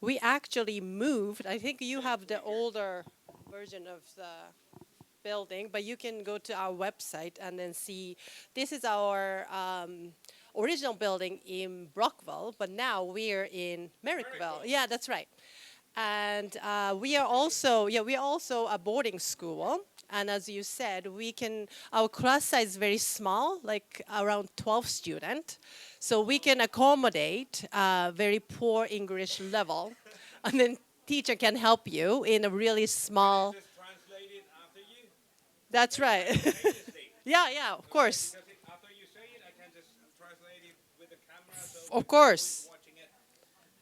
We actually moved. I think you have the older version of the building, but you can go to our website and then see. This is our original building in Brockville, but now we're in Merrickville. Yeah, that's right. And we are also a boarding school. And as you said, our class size is very small, like around 12 students. So we can accommodate very poor English level. And then teacher can help you in a really small. Just translate it after you. That's right. Simultaneously. Yeah, of course. Because after you say it, I can just translate it with the camera. So Of people who is course. watching it.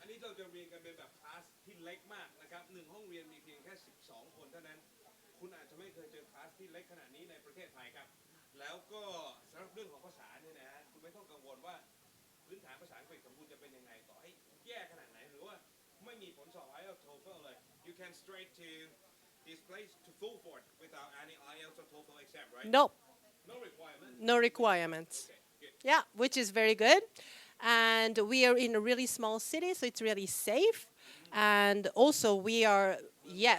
อันนี้เราจะเรียนกันเป็นแบบคลาสที่เล็กมากนะครับหนึ่งห้องเรียนมีเพียงแค่12คนเท่านั้นคุณอาจจะไม่เคยเจอคลาสที่เล็กขนาดนี้ในประเทศไทยครับแล้วก็สำหรับเรื่องของภาษาเนี่ยนะฮะคุณไม่ต้องกังวลว่าพื้นฐานภาษาอังกฤษของคุณจะเป็นยังไงต่อให้แย่ขนาดไหนหรือว่าไม่มีผลสอบ IELTS TOEFL เลย you can straight to this place to Fulford without any IELTS or TOEFL exam right Nope, no requirement no requirements. okay good Yeah, which is very good. And we are in a really small city, so it's really safe. And also yeah,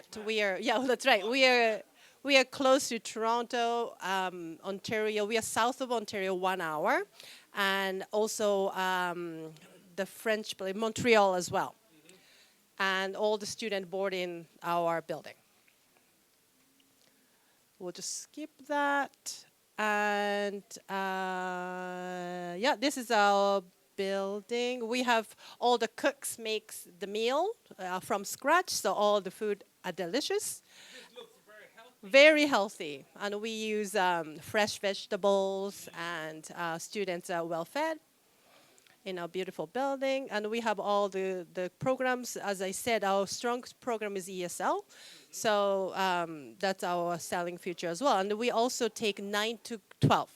that's right. We are close to Toronto, Ontario. We are south of Ontario 1 hour. And also the French place, Montreal as well. And all the students board in our building. We'll just skip that. And yeah, this is our building. We have all the cooks makes the meal from scratch, so all the food are delicious, this looks very healthy very healthy, and we use fresh vegetables, and students are well fed in our beautiful building. And we have all the programs. As I said, our strong program is ESL. So that's our selling feature as well. And we also take 9 to 12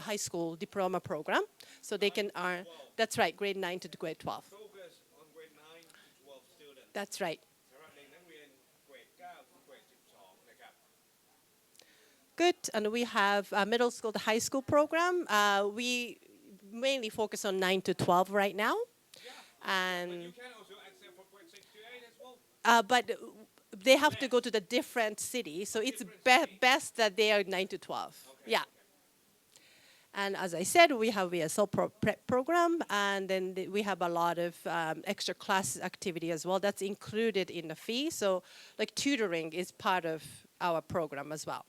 high school diploma program. So they can earn, that's right, grade 9 to grade 12. focus on grade 9 to 12 students That's right. สำหรับเด็กนักเรียนเกรด9ถึงเกรด12นะครับ Good. And we have a middle school to high school program. We mainly focus on 9 to 12 right now. but And you can also accept for grade 6 to 8 as well but they have to go to the different city. So it's best that they are 9 to 12. Okay, Yeah. And as I said, we have ESL prep program, and then we have a lot of extra class activity as well. That's included in the fee. So like tutoring is part of our program as well.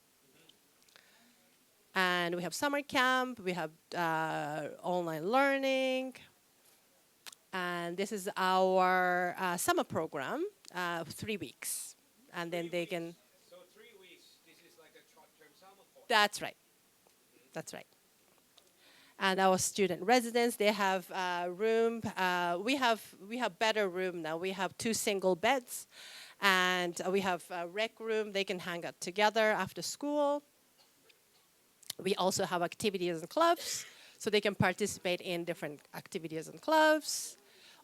And we have summer camp, we have online learning, and this is our summer program, 3 weeks. And then 3 they weeks. can, So 3 weeks, this is like a short-term summer course. that's right. That's right. And our student residents, they have room. We have better room now. We have 2 single beds, and we have a rec room. They can hang out together after school. We also have activities and clubs, so they can participate in different activities and clubs.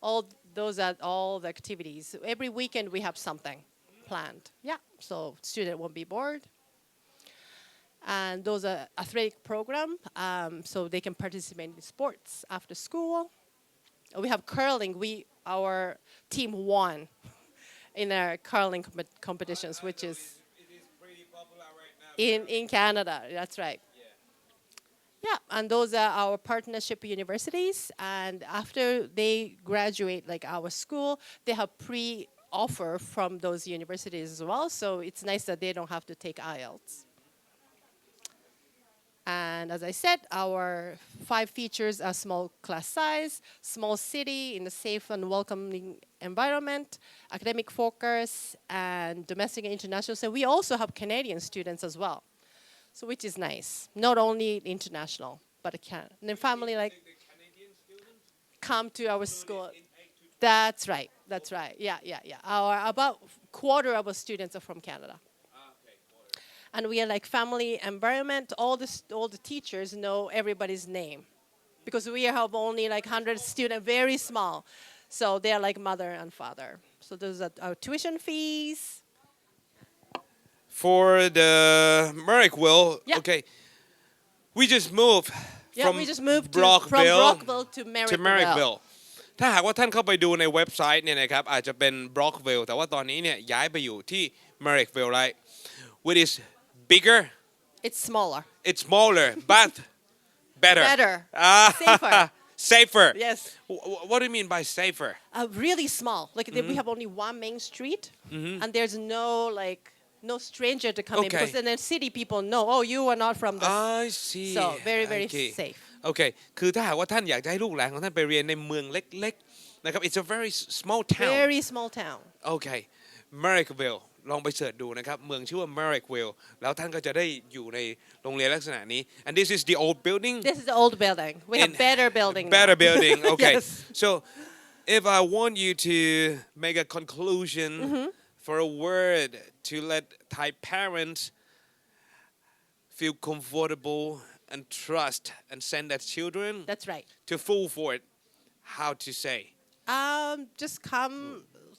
All those are all the activities. Every weekend we have something planned. Yeah, so student won't be bored. And those are athletic program, so they can participate in sports after school. We have curling. Our team won in our curling competitions, which is It is pretty popular right now. in Canada. That's right. Yeah. Yeah, and those are our partnership universities. And after they graduate, like our school, they have pre-offer from those universities as well. So it's nice that they don't have to take IELTS. And as I said, our 5 features are small class size, small city in a safe and welcoming environment, academic focus, and domestic and international. So we also have Canadian students as well, so which is nice. Not only international, but the family like The Canadian students come to our school. in 8 to 12. That's right. That's right. Yeah. Our about quarter of our students are from Canada. Okay, quarter. And we are like family environment. All the teachers know everybody's name, because we have only like 100 students, very small, so they are like mother and father. So those are our tuition fees. For the Merrickville, Yeah. okay, we just moved Yeah, from we just moved from Brockville Brockville to Marriott. to Merrickville. ถ้าหากว่าท่านเข้าไปดูในเว็บไซต์เนี่ยนะครับอาจจะเป็น Brockville แต่ว่าตอนนี้เนี่ยย้ายไปอยู่ที่ Marriottville right which is bigger It's smaller. it's smaller but better Better. Ah, Safer. safer Yes. what do you mean by safer Really small. Like we have only one main street, and there's no stranger to come in Okay. because then city people know. Oh, you are not from the. I see So very very Okay. safe. โอเคคือถ้าหากว่าท่านอยากจะให้ลูกหลานของท่านไปเรียนในเมืองเล็กๆนะครับ it's a very small town Very small town. โอเค Marriottville ลองไปเสิร์ชดูนะครับ เมืองชื่อว่า Marriottville แล้วท่านก็จะได้อยู่ในโรงเรียนลักษณะนี้ and this is the old building This is the old building. We have better building. better now. building okay Yes. so if I want you to make a conclusion for a word to let Thai parents feel comfortable and trust and send their children That's right. to Fulford how to say Just come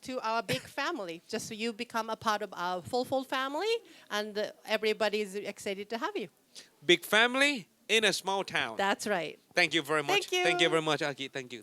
to our big family. Just so you become a part of our Fulford family, and everybody is excited to have you. big family in a small town That's right. thank you very much Thank you. thank you very much Aki thank you